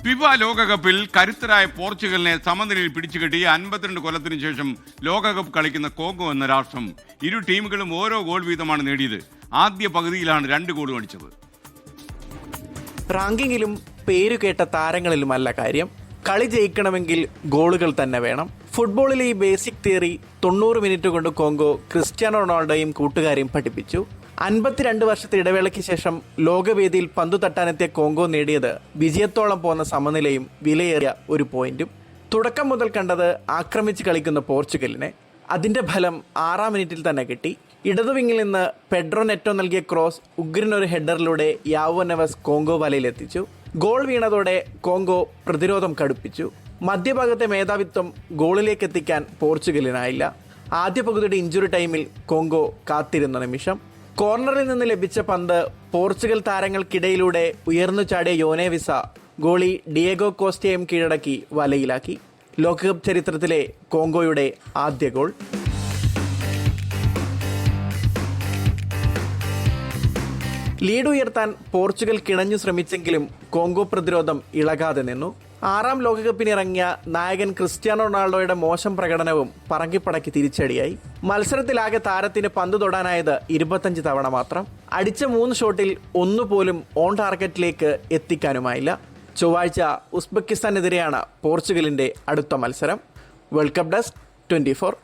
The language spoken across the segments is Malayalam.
ഫിഫ ലോകകപ്പിൽ കരുത്തരായ പോർച്ചുഗലിനെ സമനിലയിൽ പിടിച്ചുകെട്ടി 52 കൊല്ലത്തിനു ശേഷം ലോകകപ്പ് കളിക്കുന്ന കോങ്കോ എന്ന രാഷ്ട്രം. ഇരു ടീമുകളും ഓരോ ഗോൾ വീതമാണ് നേടിയത്. ആദ്യ പകുതിയിലാണ് 2 ഗോൾ അടിച്ചത്. റാങ്കിങ്ങിലും പേരുകേട്ട താരങ്ങളിലുമല്ല കാര്യം. കളി ജയിക്കണമെങ്കിൽ ഗോളുകൾ തന്നെ വേണം. ഫുട്ബോളിലെ ഈ ബേസിക് തിയറി 90 മിനിറ്റ് കൊണ്ട് കോങ്കോ ക്രിസ്ത്യാനോ റൊണാൾഡോയും കൂട്ടുകാരെയും പഠിപ്പിച്ചു. 52 വർഷത്തെ ഇടവേളയ്ക്ക് ശേഷം ലോകവേദിയിൽ പന്തു തട്ടാനെത്തിയ കോങ്കോ നേടിയത് വിജയത്തോളം പോന്ന സമനിലയും വിലയേറിയ ഒരു പോയിന്റും. തുടക്കം മുതൽ കണ്ടത് ആക്രമിച്ച് കളിക്കുന്ന പോർച്ചുഗലിനെ. അതിന്റെ ഫലം 6-ാം മിനിറ്റിൽ തന്നെ കിട്ടി. ഇടതുവിങ്ങിൽ നിന്ന് പെഡ്രോ നെറ്റോ നൽകിയ ക്രോസ് ഉഗ്രനൊരു ഹെഡറിലൂടെ യാവോ നെവസ് കോങ്കോ വലയിലെത്തിച്ചു. ഗോൾ വീണതോടെ കോങ്കോ പ്രതിരോധം കടുപ്പിച്ചു. മധ്യഭാഗത്തെ മേധാവിത്വം ഗോളിലേക്ക് എത്തിക്കാൻ പോർച്ചുഗലിനായില്ല. ആദ്യ പകുതിയുടെ ഇഞ്ചുറി ടൈമിൽ കോങ്കോ കാത്തിരുന്ന നിമിഷം. കോർണറിൽ നിന്ന് ലഭിച്ച പന്ത് പോർച്ചുഗൽ താരങ്ങൾക്കിടയിലൂടെ ഉയർന്നു ചാടിയ യോനെവിസ ഗോളി ഡിയേഗോ കോസ്റ്റയും കീഴടക്കി വലയിലാക്കി. ലോകകപ്പ് ചരിത്രത്തിലെ കോങ്കോയുടെ ആദ്യ ഗോൾ. ലീഡ് ഉയർത്താൻ പോർച്ചുഗൽ കിണഞ്ഞു ശ്രമിച്ചെങ്കിലും കോങ്കോ പ്രതിരോധം ഇളകാതെ നിന്നു. 6-ാം ലോകകപ്പിനിറങ്ങിയ നായകൻ ക്രിസ്ത്യാനോ റൊണാൾഡോയുടെ മോശം പ്രകടനവും പറങ്കിപ്പടയ്ക്ക് തിരിച്ചടിയായി. മത്സരത്തിലാകെ താരത്തിന് പന്ത് തൊടാനായത് 25 തവണ മാത്രം. അടിച്ച 3 ഷോട്ടിൽ ഒന്നുപോലും ഓൺ ടാർഗറ്റിലേക്ക് എത്തിക്കാനുമായില്ല. ചൊവ്വാഴ്ച ഉസ്ബെക്കിസ്ഥാനെതിരെയാണ് പോർച്ചുഗലിന്റെ അടുത്ത മത്സരം. World cup desk 24.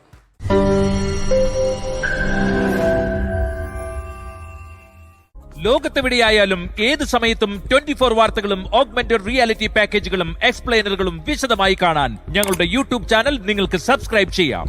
ലോകത്തെവിടെയായാലും ഏത് സമയത്തും 24 വാർത്തകളും ഓഗ്മെന്റഡ് റിയാലിറ്റി പാക്കേജുകളും എക്സ്പ്ലെയിനറുകളും വിശദമായി കാണാൻ ഞങ്ങളുടെ യൂട്യൂബ് ചാനൽ നിങ്ങൾക്ക് സബ്സ്ക്രൈബ് ചെയ്യാം.